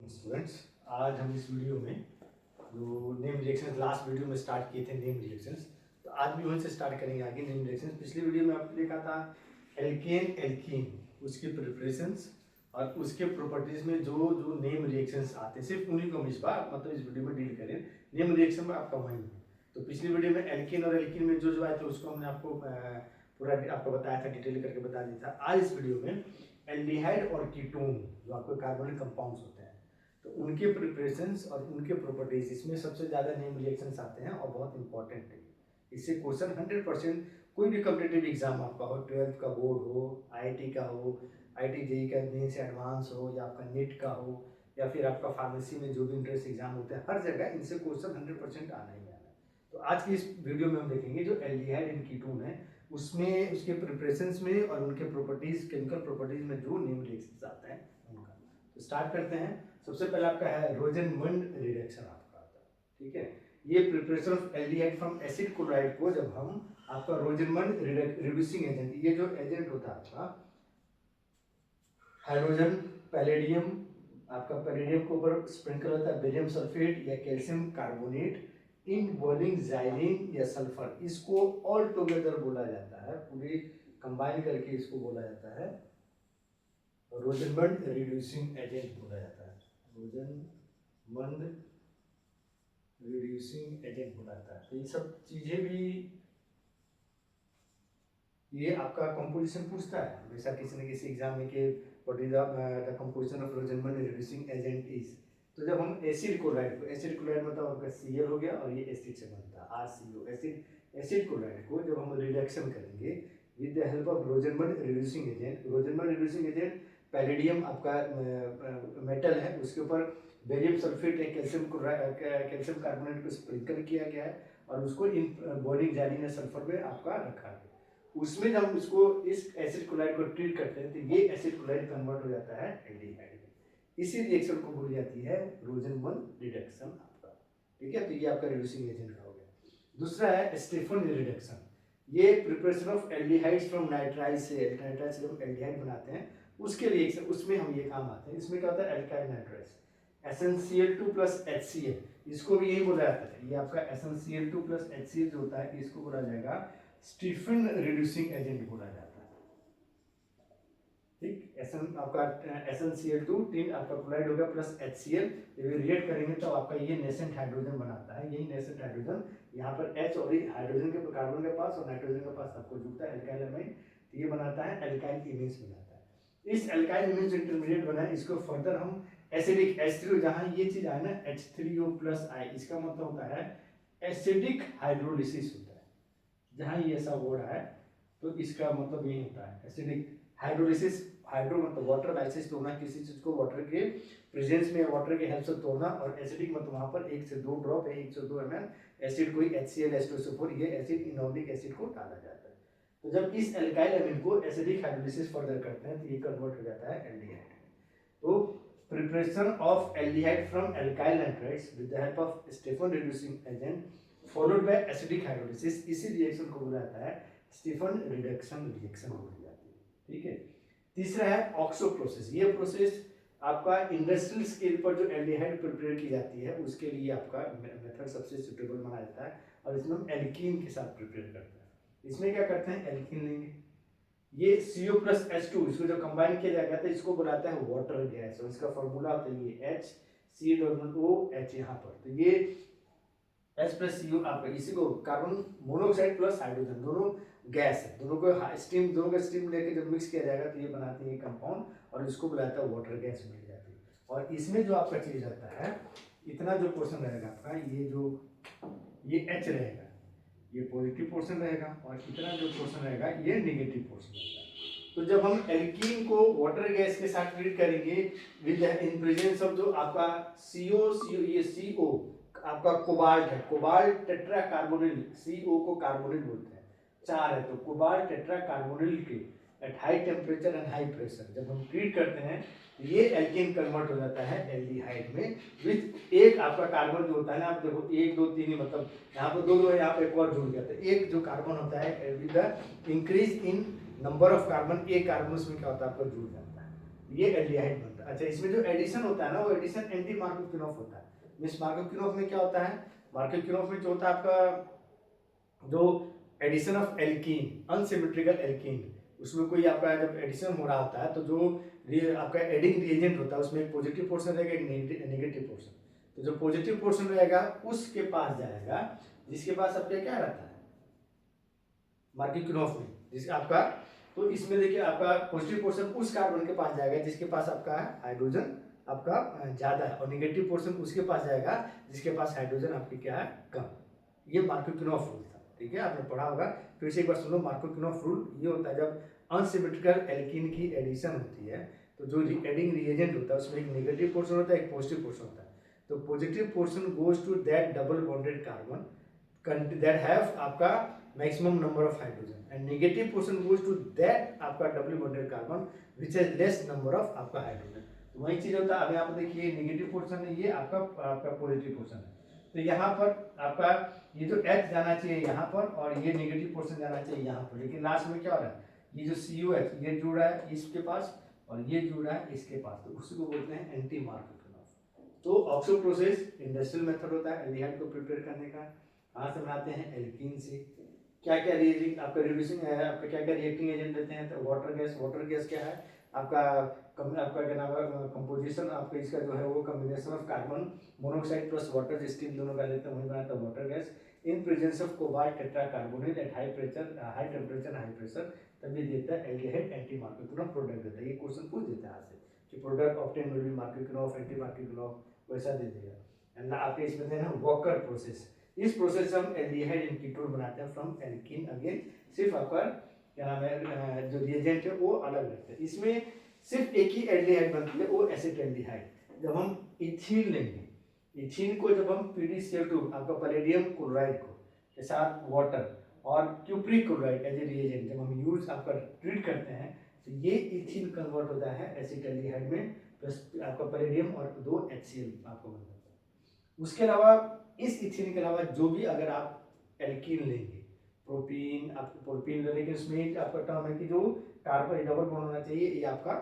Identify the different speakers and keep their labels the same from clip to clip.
Speaker 1: Students, आज हम इस वीडियो में जो नेम रिएक्शंस लास्ट वीडियो में स्टार्ट किए थे नेम रिएक्शंस, तो आज भी वहीं से स्टार्ट करेंगे आगे नेम रिएक्शंस। पिछली वीडियो में आपने देखा था एल्केन एल्कीन, उसकी प्रिपरेशंस और उसके प्रॉपर्टीज में जो जो नेम रिएक्शंस आते हैं, सिर्फ उन्हीं को हम इस बार मतलब इस वीडियो में डील करें। नेम रिएक्शन में आपका वहीं है। तो पिछली वीडियो में एल्कीन और एल्कीन में जो जो आए थे उसको हमने आपको पूरा आपको बताया था, डिटेल करके बता दिया था। आज इस वीडियो में एल्डिहाइड और कीटोन जो आपके कार्बोनिक कंपाउंड्स होते हैं, तो उनके प्रिपरेशंस और उनके प्रॉपर्टीज, इसमें सबसे ज़्यादा नेम रिएक्शंस आते हैं और बहुत इंपॉर्टेंट है। इससे क्वेश्चन 100% कोई भी कॉम्पिटिटिव एग्जाम आपका हो, 12th का बोर्ड हो, आईआईटी का हो, आईआईटी जेईई का मेन से एडवांस हो, या आपका नीट का हो, या फिर आपका फार्मेसी में जो भी इंट्रेंस एग्जाम होते हैं, हर जगह इनसे क्वेश्चन 100% आना ही आना है। तो आज की इस वीडियो में हम देखेंगे जो एल्डिहाइड एंड कीटोन है उसमें, उसके प्रिपरेशंस में और उनके प्रॉपर्टीज, केमिकल प्रॉपर्टीज में जो नेम रिएक्शंस आते हैं उनका। तो स्टार्ट करते हैं। सबसे पहले आपका है रोजेनमंड रिडक्शन आपका आता है, ठीक है। ये preparation of aldehyde from acid chloride को जब हम आपका रोजेनमंड रिड्यूसिंग एजेंट, ये जो एजेंट होता है आपका हाइड्रोजन पैलेडियम, आपका पैलेडियम के ऊपर स्प्रिंकल होता है बेरियम सल्फेट या कैल्शियम कार्बोनेट इन बॉइलिंग जाइलिन या सल्फर, इसको ऑल टुगेदर बोला जाता है, पूरी कंबाइन करके इसको बोला जाता है रोजेनमंड रिड्यूसिंग एजेंट बोला जाता है। रोजेनमंड रिड्यूसिंग एजेंट बोला जाता है। तो ये सब चीजें भी ये आपका कंपोजिशन पूछता है हमेशा किसी न किसी एग्जाम में कि what is the composition of Rosenmund reducing agent is. तो जब हम एसिड क्लोराइड को, एसिड क्लोराइड मतलब आपका Cl हो गया और ये एसिड से बनता है RCO, एसिड क्लोराइड को जब हम रिडक्शन करेंगे with the help of Rosenmund reducing agent, Rosenmund reducing agent palladium आपका मेटल है, उसके ऊपर बेरियम सल्फेट या कैल्शियम कार्बोनेट को स्प्रिंकल किया गया है और उसको इन बॉइलिंग जाइलिन या सल्फर में आपका रखा गया। उसमें जब हम इसको इस एसिड क्लोराइड को ट्रीट करते हैं तो ये एसिड क्लोराइड कन्वर्ट हो जाता है एल्डिहाइड में। इसी रिएक्शन को बोली जाती है रोजेनमंड रिडक्शन आपका, ठीक है। तो ये आपका रिड्यूसिंग एजेंट का हो गया। दूसरा है स्टेफन रिडक्शन। ये preparation of aldehydes from nitrile से, नाइट्राइल से जब एल्डिहाइड बनाते हैं उसके रिएक्शन, उसमें हम ये काम आते हैं। इसमें क्या होता है alkyl nitrile SnCl2 plus HCl, इसको भी यही बोला जाता है। ये आपका SnCl2 प्लस HCl जो होता है इसको बोला जाएगा स्टीफन रिड्यूसिंग एजेंट बोला जाता है, ठीक। SN आपका SnCl2 टिन आपका क्लोराइड हो गया प्लस HCl, जब ये रिएक्ट करेंगे तो आपका ये नेसेंट हाइड्रोजन बनाता है। यही नेसेंट हाइड्रोजन यहाँ पर H और हाइड्रोजन के कार्बन के पास और नाइट्रोजन के पास आपको जुड़ता है एल्काइल अमाइन, तो ये बनाता है एल्काइल इमेज बनाता है। इस एल्काइल इमेज जो इंटरमीडिएट बना है इसको फर्दर हम एसिडिक H3O, जहाँ ये चीज आए ना H3O प्लस I, इसका मतलब होता है एसिडिक हाइड्रोलिसिस होता है। जहाँ ये ऐसा वर्ड है तो इसका मतलब यही होता है एसिडिक हाइड्रोलिसिस। हाइड्रो मतलब वाटर, लाइसिस तोड़ना, किसी चीज को वाटर के प्रेजेंस में वाटर के हेल्प से तोड़ना, और एसिडिक मतलब वहां पर 1 से 2 ड्रॉप है, 1 से 2 ml एसिड कोई HCl H2SO4 ये एसिड इनऑर्गेनिक एसिड को डाला जाता है। तो जब इस एल्काइल अमीन को एसिडिक हाइड्रोलिसिस फर्दर करते हैं तो ये कन्वर्ट हो जाता है एल्डिहाइड। तो preparation of aldehyde from alkyl nitrides with the help of Stephen reducing agent followed by acidic hydrolysis, इसी रिएक्शन को बोला जाता है स्टेफन रिडक्शन रिएक्शन बोली जाती है, ठीक है। तीसरा है ऑक्सो प्रोसेस। ये प्रोसेस आपका इंडस्ट्रियल स्केल पर जो एल्डिहाइड प्रिपेयर की जाती है उसके लिए आपका मेथड सबसे सुटेबल माना जाता है, और इसमें हम एल्कीन के साथ प्रिपेयर करते हैं। इसमें क्या करते हैं, एल्कीन लेंगे, ये CO प्लस H2 इसको जब कंबाइन किया जाएगा तो इसको बुलाता है वाटर गैस, और इसका फॉर्मूला होता है ये HCOOH यहाँ पर। तो ये H प्लस CO आपका, इसी को कार्बन मोनोऑक्साइड प्लस हाइड्रोजन दोनों गैस है, दोनों को स्टीम, दोनों का स्टीम लेके जब मिक्स किया जाएगा तो ये बनाते हैं कंपाउंड, और इसको बुलाता है वाटर गैस मिल जाती है। और इसमें जो आपका चीज रहता है, इतना जो पोर्शन रहेगा आपका, ये जो ये H रहेगा ये पॉजिटिव पोर्शन रहेगा, और इतना जो पोर्शन रहेगा ये नेगेटिव पोर्शन रहेगा। तो जब हम एल्कीन को वाटर गैस के साथ ट्रीट करेंगे विद इन प्रेजेंस ऑफ जो आपका CO ये CO आपका कोबाल्ट है, कोबाल्ट टेट्रा कार्बोनिल, CO को कार्बोनिल बोलते हैं, 4 है, तो कोबाल्ट टेट्रा कार्बोनिल के eight high temperature and high pressure जब हम ट्रीट करते हैं तो ये एल्केन कन्वर्ट हो जाता है एल्डिहाइड में विथ एक आपका कार्बन जो होता है ना, आप देखो 1 2 3 मतलब यहाँ पर 2 है, यहाँ पे एक और जुड़ गया, तो एक जो कार्बन होता है with the increase in number of carbon, एक कार्बन उसमें क्या होता है आपका जुड़ जाता है। ये एल्डिहाइड बनता है। अच्छा, इसमें जो एडिशन होता है ना, वो एडिशन एंटी मार्कोव-किनॉफ होता है। मिस मार्कोव-किनॉफ में क्या होता है, मार्कोव-किनॉफ में जो होता है आपका जो addition of alkene, unsymmetrical alkene, उसमें कोई आपका जब एडिशन हो रहा होता है तो जो आपका एडिंग रिएजेंट होता है उसमें एक पॉजिटिव पोर्शन रहेगा, एक नेगेटिव पोर्शन। तो जो पॉजिटिव पोर्शन रहेगा उसके पास जाएगा, जिसके पास आपका क्या रहता है मार्कोव-किनॉफ में, जिसके आपका, तो इसमें देखिए आपका पॉजिटिव पोर्शन उस कार्बन के पास जाएगा जिसके पास आपका हाइड्रोजन आपका ज्यादा है, और नेगेटिव पोर्शन उसके पास जाएगा जिसके पास हाइड्रोजन आपकी क्या है, कम। ये मार्कोव-किनॉफ रूल था, ठीक है, आपने पढ़ा होगा। फिर से एक बार सुनो, मार्कोव-किनॉफ रूल ये होता है जब अनसिमेट्रिकल एल्कीन की एडिशन होती है तो जो एडिंग रिएजेंट होता है उसमें एक नेगेटिव पोर्शन होता है, एक पॉजिटिव पोर्शन होता है। तो positive portion goes to that double bonded carbon that have आपका maximum number of hydrogen and negative portion goes to that आपका doubly bonded carbon which has less number of आपका hydrogen। तो वही चीज होता है। अब यहाँ पर देखिए नेगेटिव पोर्शन है, ये आपका पॉजिटिव पोर्शन है। तो यहाँ पर आपका ये जो H जाना चाहिए यहाँ पर और ये नेगेटिव पोर्शन जाना चाहिए यहाँ पर, लेकिन लास्ट में क्या हो रहा है, ये जो COH ये जुड़ रहा है इसके पास और ये जुड़ रहा है इसके पास, तो उसको बोलते हैं एंटी मार्कोव-किनॉफ। तो ऑक्सो प्रोसेस इंडस्ट्रियल मेथड होता है एल्डिहाइड को प्रिपेयर करने का। कहाँ से बनाते हैं, एल्कीन से। क्या क्या रिएजिंग आपका रिड्यूसिंग है, आपका क्या क्या रिएक्टिंग एजेंट देते हैं, तो वाटर गैस क्या है आपका क्या नाम है कंपोजिशन आपका इसका जो है वो combination of carbon monoxide plus water, steam दोनों का लेते हैं, वही बनाता है water gas in presence of cobalt tetracarbonate at high temperature high pressure, तभी देता है एल्डिहाइड एंटी मार्कोव-किनॉफ प्रोडक्ट देता है। ये क्वेश्चन पूछ देता है आपसे कि product obtain will be Markovnikov anti Markovnikov, वैसा दे देगा। एंड आपके इसमें देना वॉकर प्रोसेस, इस प्रोसेस से हम एल्डिहाइड एंड कीटोन बनाते हैं फ्रॉम एल्कीन। अगेन सिर्फ आपका क्या नाम है जो रिएजेंट है वो अलग रहता है। इसमें सिर्फ एक ही एल्डिहाइड बनती है, वो एसिटाल्डिहाइड। जब हम इथीन लेंगे, इथीन को जब हम PdCl2 आपका पैलेडियम क्लोराइड को के साथ वाटर और cupric chloride as a reagent जब हम यूज आपका ट्रीट करते हैं तो ये इथीन कन्वर्ट होता है एसिटाल्डिहाइड में, प्लस आपका पैलेडियम और 2 HCl आपको बन जाता है। उसके अलावा इस इथीन के अलावा जो भी अगर आप एल्कीन लेंगे, प्रोपीन आपको प्रोपीन लेने के इसमें आपका टर्म है कि जो कार्बन डबल बॉन्ड होना चाहिए, ये आपका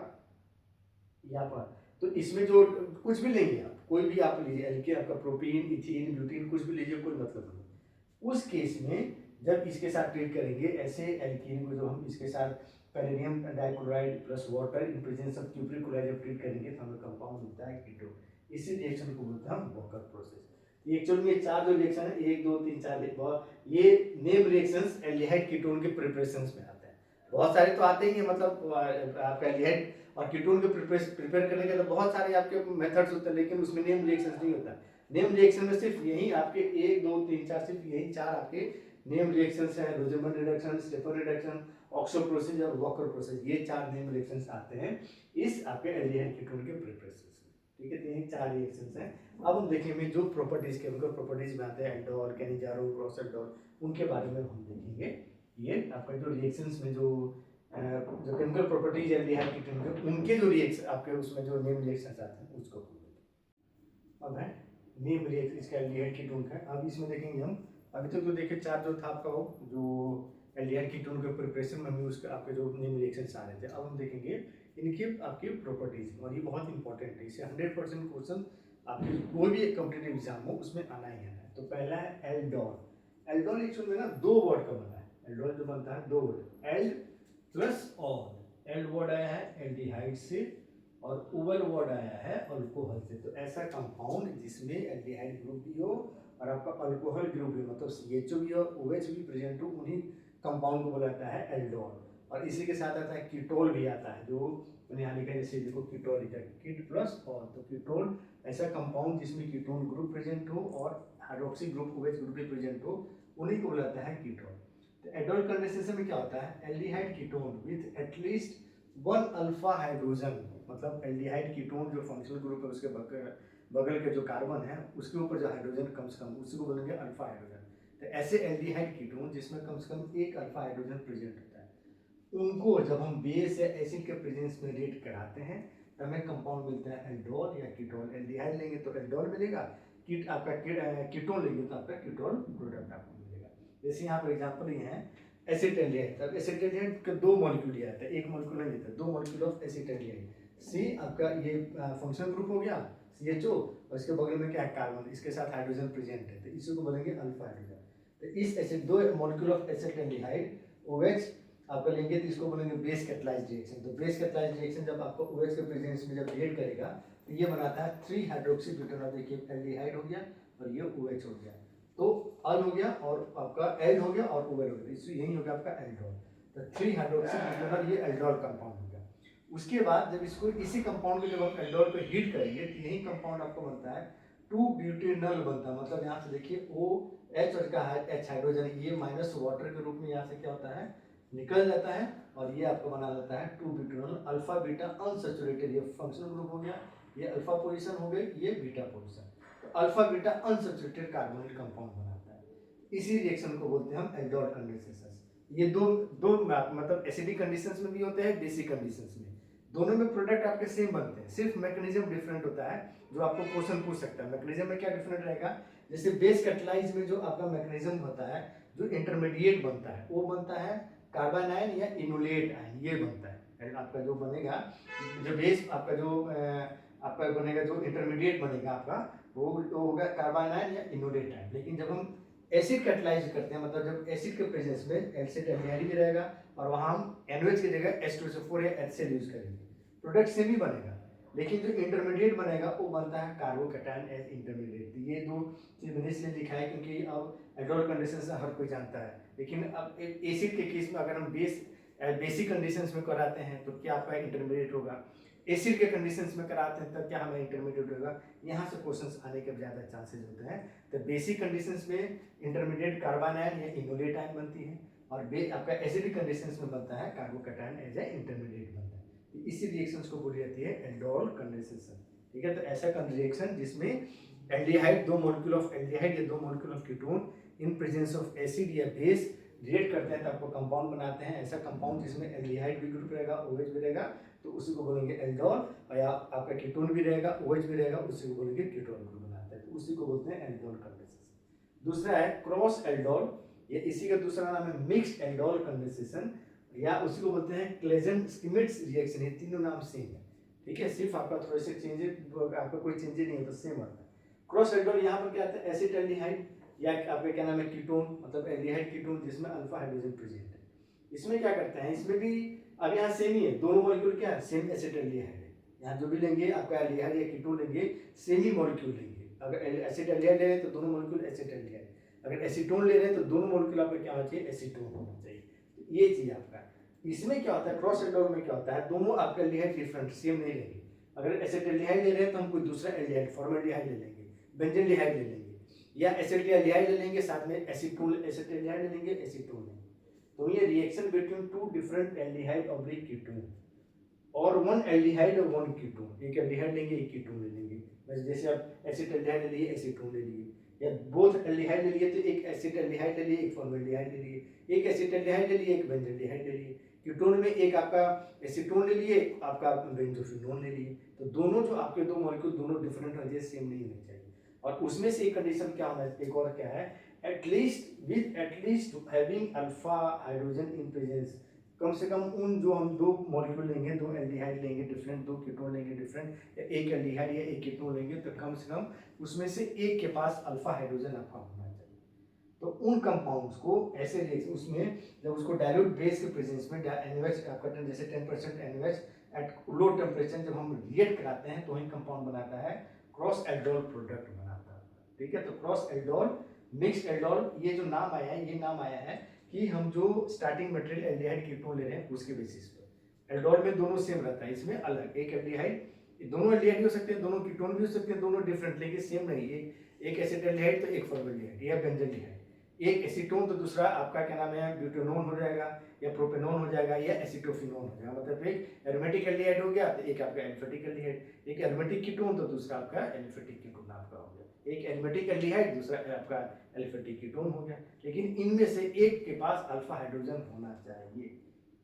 Speaker 1: यहाँ पर, तो इसमें जो कुछ भी लेंगे आप, कोई भी आप लीजिए एल्कीन आपका प्रोपीन इथीन ब्यूटीन कुछ भी लीजिए, कोई मतलब नहीं। उस केस में जब इसके साथ ट्रीट करेंगे ऐसे एल्कीन को, जो हम इसके साथ palladium dichloride plus water in presence of cupric chloride जब ट्रीट करेंगे तो हमें कंपाउंड मिलता है कीटोन। इसी रिएक्शन को बोलते हैं हम वॉकर प्रोसेस। एक्चुअल में चार जो रिएक्शन है 1 2 3 4 ये नेम रिएक्शंस एल्डिहाइड कीटोन के प्रिपरेशंस में आते हैं। बहुत सारे तो आते ही हैं, मतलब आपका एल्डिहाइड और कीटोन के प्रिपेयर करने के तो बहुत सारे आपके मेथड्स होते हैं, लेकिन उसमें नेम रिएक्शंस नहीं होता। नेम रिएक्शन में सिर्फ यही आपके 1 2 3 4 सिर्फ यही 4 आपके नेम रिएक्शंस हैं, Rosenmund reduction, Stephen reduction, oxo process और वॉकर प्रोसेस, ये 4 नेम रिएक्शंस आते हैं इस आपके एल्डिहाइड कीटोन के प्रिपरेशंस में। ठीक है, तो यही 4 रिएक्शंस हैं। अब हम देखेंगे जो प्रॉपर्टीज केमिकल प्रॉपर्टीज में आते हैं, एल्डोल, कैनिजारो, प्रोसेडोल, उनके बारे में हम देखेंगे। ये आपका जो रिएक्शंस में जो केमिकल प्रॉपर्टीज एल्डिहाइड कीटोन के, उनके जो रिएक्शन आपके उसमें जो नेम रिएक्शंस आते हैं उसको बोलेंगे। अब है नेम रिएक्शन इसका एल्डिहाइड कीटोन का। अब इसमें देखेंगे हम, अभी तक जो देखे 4 जो था आपका वो जो एल्डिहाइड कीटोन के प्रिपरेशन में हमें उसके आपके जो नेम रिएक्शंस आ रहे थे। अब हम देखेंगे इनकी आपकी प्रॉपर्टीज, और ये बहुत इंपॉर्टेंट है, इससे 100% क्वेश्चन आपके कोई भी एक कॉम्पिटिटिव एग्जाम हो उसमें आना ही आना है। तो पहला है एल्डोल। एल्डोल एक्चुअल में ना 2 वर्ड का बना है। एल्डोल जो बनता है 2 word, ald plus all. Ald word आया है एल्डिहाइड से और ओवल वर्ड आया है अल्कोहल से। तो ऐसा कंपाउंड जिसमें एल्डिहाइड ग्रुप भी हो और आपका अल्कोहल ग्रुप भी, मतलब CHO भी और OH भी प्रेजेंट हो, उन्हीं कंपाउंड को बोला जाता है एल्डोल। और इसी के साथ आता है कीटोल भी आता है, जो मैंने यहाँ लिखा है, जैसे देखो कीटोल लिखा है, कीट प्लस ऑल। तो कीटोल ऐसा कंपाउंड जिसमें कीटोन ग्रुप प्रेजेंट हो और हाइड्रोक्सी ग्रुप OH ग्रुप भी प्रेजेंट हो, उन्हीं को बोला जाता है कीटोन। तो एल्डोल कंडेंसेशन में क्या होता है, aldehyde ketone with at least 1 alpha hydrogen, मतलब एल्डिहाइड कीटोन जो फंक्शनल ग्रुप है उसके बगल के जो कार्बन है उसके ऊपर जो हाइड्रोजन कम से कम, उसी को बोलेंगे अल्फा हाइड्रोजन। तो ऐसे एल्डिहाइड कीटोन जिसमें कम से कम 1 अल्फा हाइड्रोजन प्रेजेंट होता है, उनको जब हम बेस या एसिड के प्रेजेंस में रिएक्ट कराते हैं तो हमें कंपाउंड मिलता है एल्डोल या कीटोन। एल्डिहाइड लेंगे तो एल्डोल मिलेगा, कीट आपका कीटोन लेंगे तो आपका कीटोन प्रोडक्ट आपको मिलेगा। जैसे यहाँ पर एग्जांपल ये है एसिटाल्डिहाइड। तब एसिटाल्डिहाइड के 2 मॉलिक्यूल लिया जाता है, एक मॉलिक्यूल नहीं लेता, 2 मॉलिक्यूल ऑफ एसिटाल्डिहाइड। सी आपका ये फंक्शनल ग्रुप हो गया CHO, और इसके बगल में क्या है कार्बन, इसके साथ हाइड्रोजन प्रेजेंट है, तो इसी को बोलेंगे अल्फा हाइड्रोजन। तो इस एसिड दो मॉलिक्यूल ऑफ एसिटाल्डिहाइड OH आपका लेंगे तो इसको बोलेंगे बेस कैटलाइज्ड रिएक्शन। तो बेस कैटलाइज्ड रिएक्शन जब आपको OH के प्रेजेंस में जब रिएक्ट करेगा तो ये बनाता है 3 हाइड्रोक्सी ब्यूटेनॉल, देखिए एल्डिहाइड हो गया और ये OH हो गया, तो अल हो गया और आपका एल हो गया और ओवेल हो गया, इससे यही हो गया आपका एल्डोल। तो 3 हाइड्रोक्सी ब्यूटेनॉल ये एल्डोल कंपाउंड हो गया। उसके बाद जब इसको इसी कंपाउंड को जब आप एल्डोल को हीट करेंगे तो यही कंपाउंड आपको बनता है 2 ब्यूटेनॉल बनता है। मतलब यहाँ से देखिए OH और का H हाइड्रोजन ये माइनस वाटर के रूप में यहाँ से क्या होता है निकल जाता है, और ये आपको बना देता है 2 ब्यूटेनॉल अल्फा बीटा अनसैचुरेटेड, ये फंक्शनल ग्रुप हो गया, ये अल्फा पोजीशन हो गई, ये बीटा पोजीशन, तो alpha beta unsaturated carbonyl compound बनाता है। इसी रिएक्शन को बोलते हैं हम एल्डोल कंडेंसेशन। ये दो दो मतलब एसिडिक कंडीशंस में भी होते हैं, बेसिक कंडीशंस में, दोनों में प्रोडक्ट आपके सेम बनते हैं, सिर्फ मैकेनिज्म डिफरेंट होता है, जो आपको क्वेश्चन पूछ सकता है। मैकेनिज्म में क्या डिफरेंट रहेगा, जैसे बेस कैटलाइज में जो आपका मैकेनिज्म होता है, जो इंटरमीडिएट बनता है वो बनता है कार्बन आयन या इनोलेट आयन, ये बनता है आपका जो बनेगा, जो बेस आपका जो आपका बनेगा, जो इंटरमीडिएट बनेगा आपका वो होगा कार्बन आयन या इनोलेट आयन। लेकिन जब हम एसिड कैटलाइज करते हैं, मतलब जब एसिड के प्रेजेंस में एल्डिहाइड भी रहेगा और वहाँ हम NOH की जगह H2SO4 या HCl यूज करेंगे, प्रोडक्ट सेम ही बनेगा, लेकिन जो इंटरमीडिएट बनेगा वो बनता है कार्बोकैटायन एज इंटरमीडिएट। ये दो चीज मैंने इसलिए लिखा है क्योंकि अब एल्डोल कंडीशन से हर कोई जानता है, लेकिन अब एसिड के केस में अगर हम बेसिक कंडीशंस में कराते हैं तो क्या आपका इंटरमीडिएट होगा, एसिड के कंडीशंस में कराते हैं तब क्या हमें इंटरमीडिएट होगा, यहाँ से क्वेश्चंस आने के ज़्यादा चांसेस होते हैं। तो बेसिक कंडीशंस में इंटरमीडिएट कार्बन आयन या इनोलेट आयन बनती है, और आपका एसिडिक कंडीशंस में बनता है कार्बोकैटायन एज ए इंटरमीडिएट बनता है। इसी रिएक्शंस को बोली जाती है एल्डोल कंडेंसेशन। ठीक है, तो ऐसा रिएक्शन जिसमें एल्डिहाइड, दो मॉलिक्यूल ऑफ एल्डिहाइड या दो molecule of ketone in presence of acid या बेस रिएक्ट करते हैं तो आपको कंपाउंड बनाते हैं। ऐसा कंपाउंड जिसमें एल्डिहाइड भी ग्रुप रहेगा, OH भी रहेगा, तो उसी को बोलेंगे एल्डोल, और आपका कीटोन भी रहेगा, OH भी रहेगा, उसी को बोलेंगे कीटोन ग्रुप बनाता है, तो उसी को बोलते हैं एल्डोल कंडेंसेशन। दूसरा है क्रॉस एल्डोल, ये इसी का दूसरा नाम है मिक्स्ड एल्डोल कंडेंसेशन, या उसी को बोलते हैं क्लेजेन-स्टीमिट्ज रिएक्शन। ये तीनों नाम सेम है, ठीक है, सिर्फ आपका थोड़े से चेंजेस, आपका कोई चेंजेस नहीं होता, सेम आता है। क्रॉस एल्डोल यहाँ पर क्या आता है, एसिटाल्डिहाइड या आपका क्या नाम है कीटोन, मतलब एल्डिहाइड कीटोन जिसमें अल्फा हाइड्रोजन प्रेजेंट है। इसमें क्या करते हैं, इसमें भी अब यहाँ सेम ही है, दोनों मॉलिक्यूल क्या है, सेम एसिटाल्डिहाइड है। यहाँ जो भी लेंगे आपका एल्डिहाइड या कीटोन लेंगे सेम ही मॉलिक्यूल लेंगे। अगर एसिटाल्डिहाइड ले रहे हैं तो दोनों मॉलिक्यूल एसिटाल्डिहाइड, अगर एसीटोन ले रहे हैं तो दोनों मॉलिक्यूल आपका क्या होना चाहिए, एसीटोन होना चाहिए। तो ये चीज आपका इसमें क्या होता है, क्रॉस एल्डोल में क्या होता है, दोनों आपका एल्डिहाइड डिफरेंट सेम नहीं लेंगे। अगर एसिटाल्डिहाइड ले रहे हैं तो हम कोई दूसरा एल्डिहाइड, फॉर्मल्डिहाइड ले लेंगे, बेंजील्डिहाइड ले लेंगे, या एसिटाल्डिहाइड ले लेंगे, साथ में एसीटोन एसिटाल्डिहाइड ले लेंगे, एसीटोन लेंगे। तो ये reaction between two different aldehyde oblique ketone, और वन एल्डिहाइड और वन कीटोन, एक एल्डिहाइड लेंगे एक कीटोन ले लेंगे। जैसे आप एसिटाल्डिहाइड ले लिए, एसीटोन ले लिए, या बोथ एल्डिहाइड ले लिए तो एक एसिटाल्डिहाइड ले लिए, एक फॉर्मल्डिहाइड ले लिए, एक एसिटाल्डिहाइड ले लिए, एक बेंजील्डिहाइड ले लिए। कीटोन में एक आपका एसीटोन ले लिए, आपका बेंजोफिनोन ले लिए। तो दोनों जो आपके दो मॉलिक्यूल दोनों डिफरेंट होने चाहिए, सेम नहीं होने चाहिए। और उसमें से एक कंडीशन क्या होना है, एक और क्या है, at least having alpha hydrogen in presence, कम से कम उन जो हम दो मॉलिक्यूल लेंगे, दो एल्डिहाइड लेंगे डिफरेंट, दो कीटोन लेंगे डिफरेंट, या एक एल्डिहाइड या एक कीटोन लेंगे, तो कम से कम उसमें से एक के पास अल्फा हाइड्रोजन आपका होना चाहिए। तो उन कंपाउंड्स को ऐसे रिएक्शन उसमें जब उसको डाइल्यूट बेस के प्रेजेंस में NaOH आपका जैसे 10% NaOH एट लो टेम्परेचर जब हम रिएक्ट कराते हैं तो वही कंपाउंड बनाता है क्रॉस एल्डोल प्रोडक्ट बनाता है। ठीक है, तो क्रॉस एल्डोल, मिक्स्ड एल्डोल, ये जो नाम आया है, ये नाम आया है कि हम जो स्टार्टिंग मटेरियल एल्डिहाइड कीटोन ले रहे हैं उसके बेसिस पर। एल्डोल में दोनों सेम रहता है, इसमें अलग एक एल्डिहाइड, दोनों एल्डिहाइड हो सकते हैं, दोनों कीटोन भी हो सकते हैं, दोनों डिफरेंट लेकिन सेम नहीं है। एक एसिटाल्डिहाइड तो एक फॉर्मल्डिहाइड या बेंजील्डिहाइड, एक एसीटोन तो दूसरा आपका क्या नाम है, ब्यूटेनोन हो जाएगा या प्रोपेनोन हो जाएगा या एसिटोफिनोन हो जाएगा। मतलब एक एरोमेटिक एल्डिहाइड हो गया तो एक आपका एल्फेटिक एल्डिहाइड, एक एरोमेटिक कीटोन तो दूसरा आपका एल्फेटिक कीटोन आपका हो गया, एक एरोमेटिक एल्डिहाइड दूसरा आपका एल्फेटिक कीटोन हो गया। लेकिन इनमें से एक के पास अल्फा हाइड्रोजन होना चाहिए,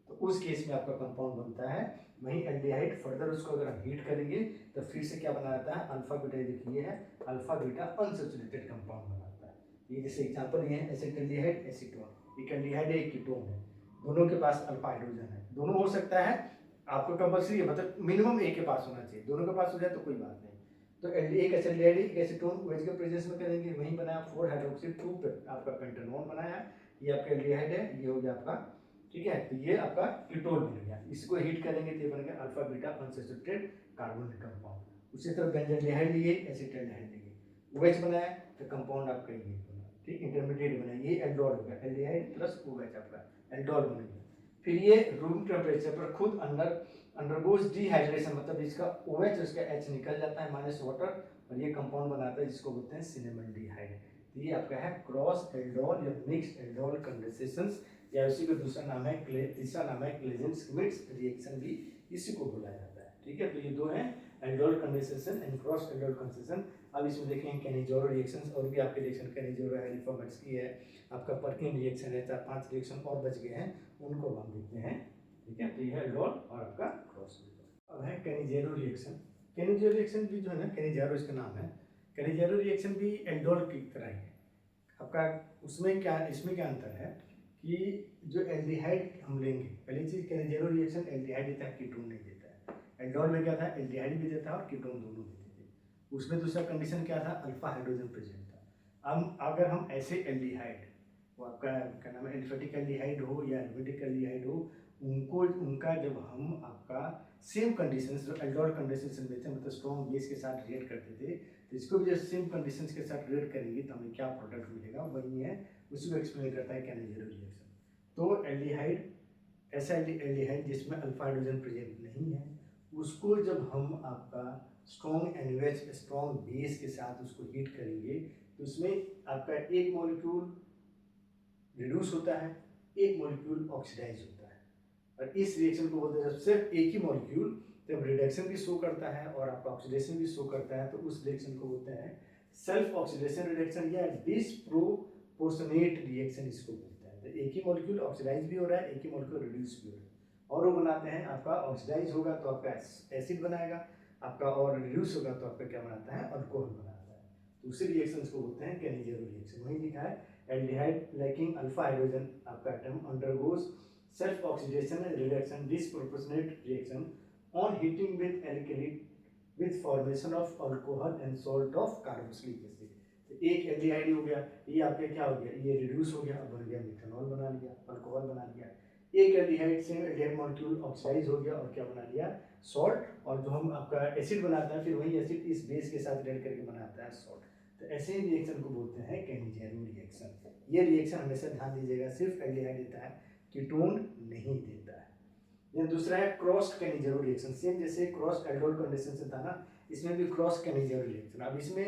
Speaker 1: तो उस केस में आपका कंपाउंड बनता है वही एल्डिहाइड। फर्दर उसको अगर हम हीट करेंगे तो फिर से क्या बना रहता है, अल्फा बीटा, देखिए है अल्फा बीटा अनसैचुरेटेड कंपाउंड बनाता है। ये जैसे एग्जांपल ये है एसिटाल्डिहाइड एसीटोन, एक एल्डिहाइड है एक कीटोन है, दोनों के पास अल्फा हाइड्रोजन है, दोनों हो सकता है आपको कंपल्सरी है, मतलब मिनिमम एक के पास होना चाहिए, दोनों के पास हो जाए तो कोई बात नहीं। तो एक एसिटाइड एक एसीटोन OH के प्रेजेंस में करेंगे, वहीं बनाया 4 हाइड्रोक्सिल 2 पे आपका पेंटानोन बनाया, ये आपका एल्डिहाइड है, ये हो गया आपका, ठीक है। तो ये आपका कीटोन बन गया, इसको हीट करेंगे तो ये बन गया alpha beta unsaturated carbon compound. उसी तरह बेंजल्डिहाइड लिए, एसिटाइड लिए, OH बनाया तो कंपाउंड आपका ये बना, ठीक, इंटरमीडिएट बना, ये एल्डोल हो गया, एल्डिहाइड प्लस OH आपका एल्डोल बन गया। फिर ये रूम टेम्परेचर पर खुद अंडरगोज डिहाइड्रेशन, मतलब इसका OH उसका H निकल जाता है माइनस वाटर, और ये कंपाउंड बनाता है जिसको बोलते हैं सिनेमल्डिहाइड। तो ये आपका है क्रॉस एल्डोल या मिक्स्ड एल्डोल कंडेंसेशंस, या उसी का दूसरा नाम है तीसरा नाम है क्लेजेंस-मिट्ज रिएक्शन भी इसी को बोला जाता है, ठीक है। तो ये दो हैं, aldol condensation and cross aldol condensation. अब इसमें देखेंगे कैनिजोरो रिएक्शंस, और भी आपके रिएक्शन कैनिजोरो है, रिफॉर्मेट्स की है, आपका पर्किन रिएक्शन है, 4-5 रिएक्शन और बच गए हैं, उनको हम देखते हैं, ठीक है। तो ये है एल्डोल और आपका क्रॉस एल्डोल। अब है कैनिजेरो रिएक्शन। कैनिजेरो रिएक्शन भी जो है ना, कैनिजेरो इसका नाम है, कैनिजेरो रिएक्शन भी एल्डोल की तरह ही है आपका। उसमें क्या, इसमें क्या अंतर है कि जो एल्डिहाइड हम लेंगे, पहली चीज कैनिजेरो रिएक्शन एल्डिहाइड देता है, कीटोन नहीं देता है। एल्डोल में क्या था, एल्डिहाइड भी देता है और कीटोन दोनों देते थे। उसमें दूसरा कंडीशन क्या था, अल्फा हाइड्रोजन प्रेजेंट था। अब अगर हम ऐसे एल्डिहाइड, वो आपका क्या नाम है, एल्फेटिक एल्डिहाइड हो या एरोमेटिक एल्डिहाइड हो, उनका जब हम आपका सेम कंडीशंस जो एल्डोल कंडीशंस में थे, मतलब स्ट्रॉन्ग बेस के साथ रिएक्ट करते थे, तो इसको भी जब सेम कंडीशंस के साथ रिएक्ट करेंगे तो हमें क्या प्रोडक्ट मिलेगा, वही है, उसी को एक्सप्लेन करता है कैनिजेरो रिएक्शन। तो एल्डिहाइड, ऐसा एल्डिहाइड जिसमें अल्फा हाइड्रोजन प्रेजेंट नहीं है, उसको जब हम आपका स्ट्रॉन्ग NaOH स्ट्रॉन्ग बेस के साथ उसको हीट करेंगे, तो उसमें आपका एक मॉलिक्यूल रिड्यूस होता है, एक मॉलिक्यूल ऑक्सीडाइज होता है। और इस रिएक्शन को बोलते हैं, जब सिर्फ एक ही मॉलिक्यूल जब रिडक्शन भी शो करता है और आपका ऑक्सीडेशन भी शो करता है, तो उस रिएक्शन को बोलते हैं सेल्फ ऑक्सीडेशन रिएक्शन या डिस्प्रोपोर्शनेट रिएक्शन इसको बोलते हैं। तो एक ही मॉलिक्यूल ऑक्सीडाइज भी हो रहा है, एक ही मॉलिक्यूल रिड्यूस भी हो रहा है, और वो बनाते हैं आपका ऑक्सीडाइज होगा तो आपका एसिड बनाएगा आपका, और रिड्यूस होगा तो आपका क्या बनाता है, अल्कोहल बनाता है। तो उसी रिएक्शन को बोलते हैं कैनिजेरो रिएक्शन। वही लिखा है एल्डिहाइड लैकिंग अल्फा हाइड्रोजन आपका atom undergoes self oxidation and reduction disproportionate reaction on heating with alkali with formation of alcohol and salt of carboxylic acid। तो एक एल्डिहाइड हो गया, ये आपका क्या हो गया, ये रिड्यूस हो गया, बन गया मिथेनॉल बना लिया, अल्कोहल बना लिया। एक aldehyde same aldehyde molecule oxidise हो गया और क्या बना लिया, सॉल्ट, और जो हम आपका एसिड बनाते हैं फिर वही एसिड इस बेस के साथ रिएक्ट करके बनाता है सॉल्ट। तो ऐसे ही रिएक्शन को बोलते हैं कैनिजेरो रिएक्शन। ये रिएक्शन हमेशा ध्यान दीजिएगा, सिर्फ एल्डिहाइड देता है, कीटोन नहीं देता है। ये दूसरा है क्रॉस कैनिजेरो रिएक्शन, सेम जैसे क्रॉस एल्डोल कंडीशन से था ना, इसमें भी क्रॉस कैनिजेरो रिएक्शन। अब इसमें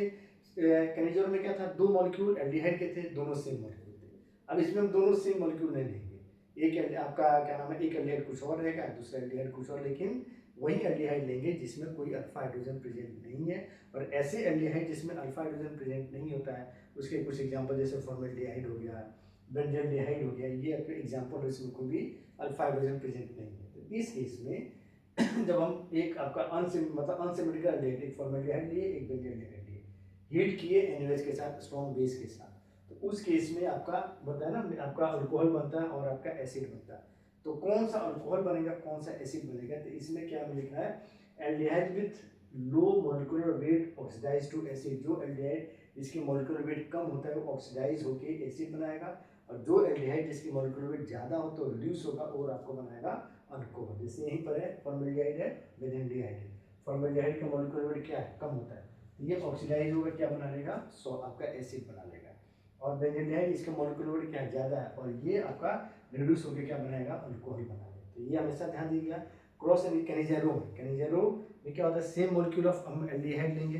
Speaker 1: कैनिजेरो में क्या था, दो मॉलिक्यूल एल्डिहाइड के थे, दोनों सेम मॉलिक्यूल थे। अब इसमें हम दोनों सेम मॉलिक्यूल नहीं लेंगे, एक आपका क्या नाम है, एक एल्डिहाइड कुछ और रहेगा, दूसरा एल्डिहाइड कुछ और, लेकिन वही एल्डिहाइड लेंगे जिसमें कोई अल्फा हाइड्रोजन प्रेजेंट नहीं है। और ऐसे एल्डिहाइड जिसमें अल्फा हाइड्रोजन प्रेजेंट नहीं होता है, उसके कुछ एग्जांपल जैसे फॉर्मेल्डिहाइड हो गया, बेंजल्डिहाइड हो गया, ये आपके एग्जांपल, इसमें कोई भी अल्फा हाइड्रोजन प्रेजेंट नहीं है। तो इस केस में जब हम एक आपका अनसिमेट्रिकल एल्डिहाइड, एक फॉर्मेल्डिहाइड लिए, एक बेंजल्डिहाइड लिए, हीट किए NaOH के साथ स्ट्रॉन्ग बेस के साथ, तो उस केस में आपका बताया ना, आपका अल्कोहल बनता है और आपका एसिड बनता है। तो कौन सा अल्कोहल बनेगा, कौन सा एसिड बनेगा, तो इसमें क्या लिखा है, aldehyde with low molecular weight oxidise to acid. जो एल्डिहाइड जिसकी मॉलिक्यूलर वेट कम होता है वो ऑक्सीडाइज होकर एसिड बनाएगा, और जो एल्डिहाइड जिसकी मॉलिक्यूलर वेट ज़्यादा हो तो रिड्यूस होगा और आपको बनाएगा अल्कोहल। जैसे यहीं पर है फॉर्मेल्डिहाइड है, बेंजल्डिहाइड है। फॉर्मेल्डिहाइड का मॉलिक्यूलर वेट क्या है, कम होता है, तो ये ऑक्सीडाइज होगा, क्या बना लेगा, आपका एसिड बना लेगा। और बेंजल्डिहाइड इसका मॉलिक्यूलर वेट क्या ज़्यादा है, और ये आपका रिड्यूस होकर क्या बनाएगा, अल्कोहल बना लेगा। तो ये हमेशा ध्यान दीजिएगा। क्रॉस कैनिजेरो में क्या होता है, सेम मॉलिक्यूल ऑफ हम एल्डिहाइड लेंगे,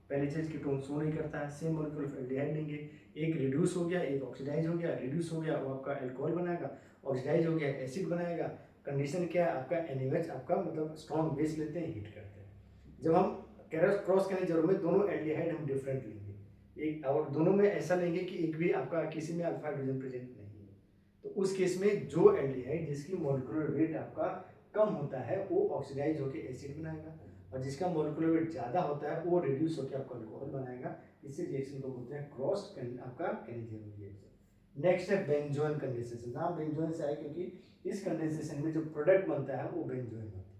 Speaker 1: पहली चीज कीटोन शो नहीं करता है, सेम मॉलिक्यूल ऑफ एल्डिहाइड लेंगे, एक रिड्यूस हो गया, एक ऑक्सीडाइज हो गया, रिड्यूस हो गया वो आपका अल्कोहल बनाएगा, ऑक्सीडाइज हो गया एसिड बनाएगा। कंडीशन क्या है आपका, NaOH आपका मतलब स्ट्रॉन्ग बेस लेते हैं, हीट करते हैं। जब हम क्रॉस कैनिजेरो में दोनों एल्डिहाइड हम डिफरेंट लेंगे, एक और दोनों में ऐसा लेंगे कि एक भी आपका किसी में अल्फा हाइड्रोजन प्रेजेंट नहीं है, तो उस केस में जो एल्डिहाइड जिसकी मॉलिक्यूलर वेट आपका कम होता है वो ऑक्सीडाइज होकर एसिड बनाएगा, और जिसका मॉलिक्यूलर वेट ज़्यादा होता है वो रिड्यूस होकर आपका अल्कोहल बनाएगा। इसी रिएक्शन को बोलते हैं क्रॉस आपका कैनिजेरो रिएक्शन। नेक्स्ट है बेंजोइन कंडेंसेशन। नाम बेंजोइन से आया क्योंकि इस कंडेंसेशन में जो प्रोडक्ट बनता है वो बेंजोइन होता है।